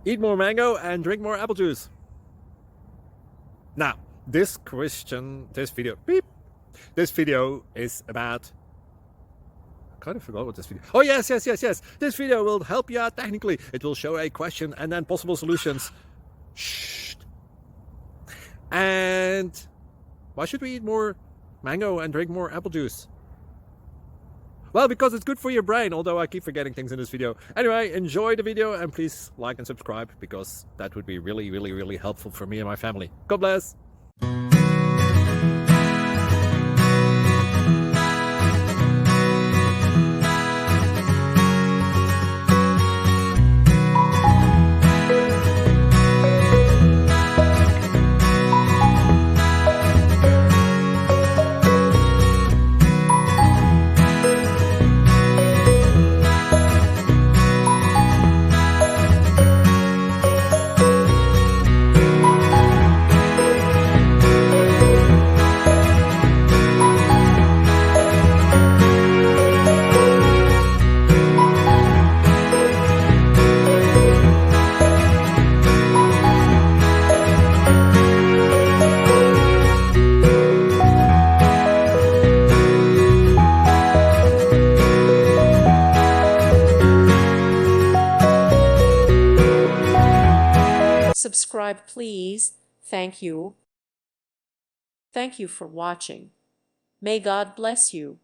Eat more mango and drink more apple juice. Now, this video is about, I kind of forgot what this video, oh yes, this video will help you out technically. It will show a question and then possible solutions. Shh. And why should we eat more mango and drink more apple juice? Well, because it's good for your brain, although I keep forgetting things in this video. Anyway, enjoy the video and please like and subscribe, because that would be really helpful for me and my family. God bless. Subscribe, please. Thank you. Thank you for watching. May God bless you.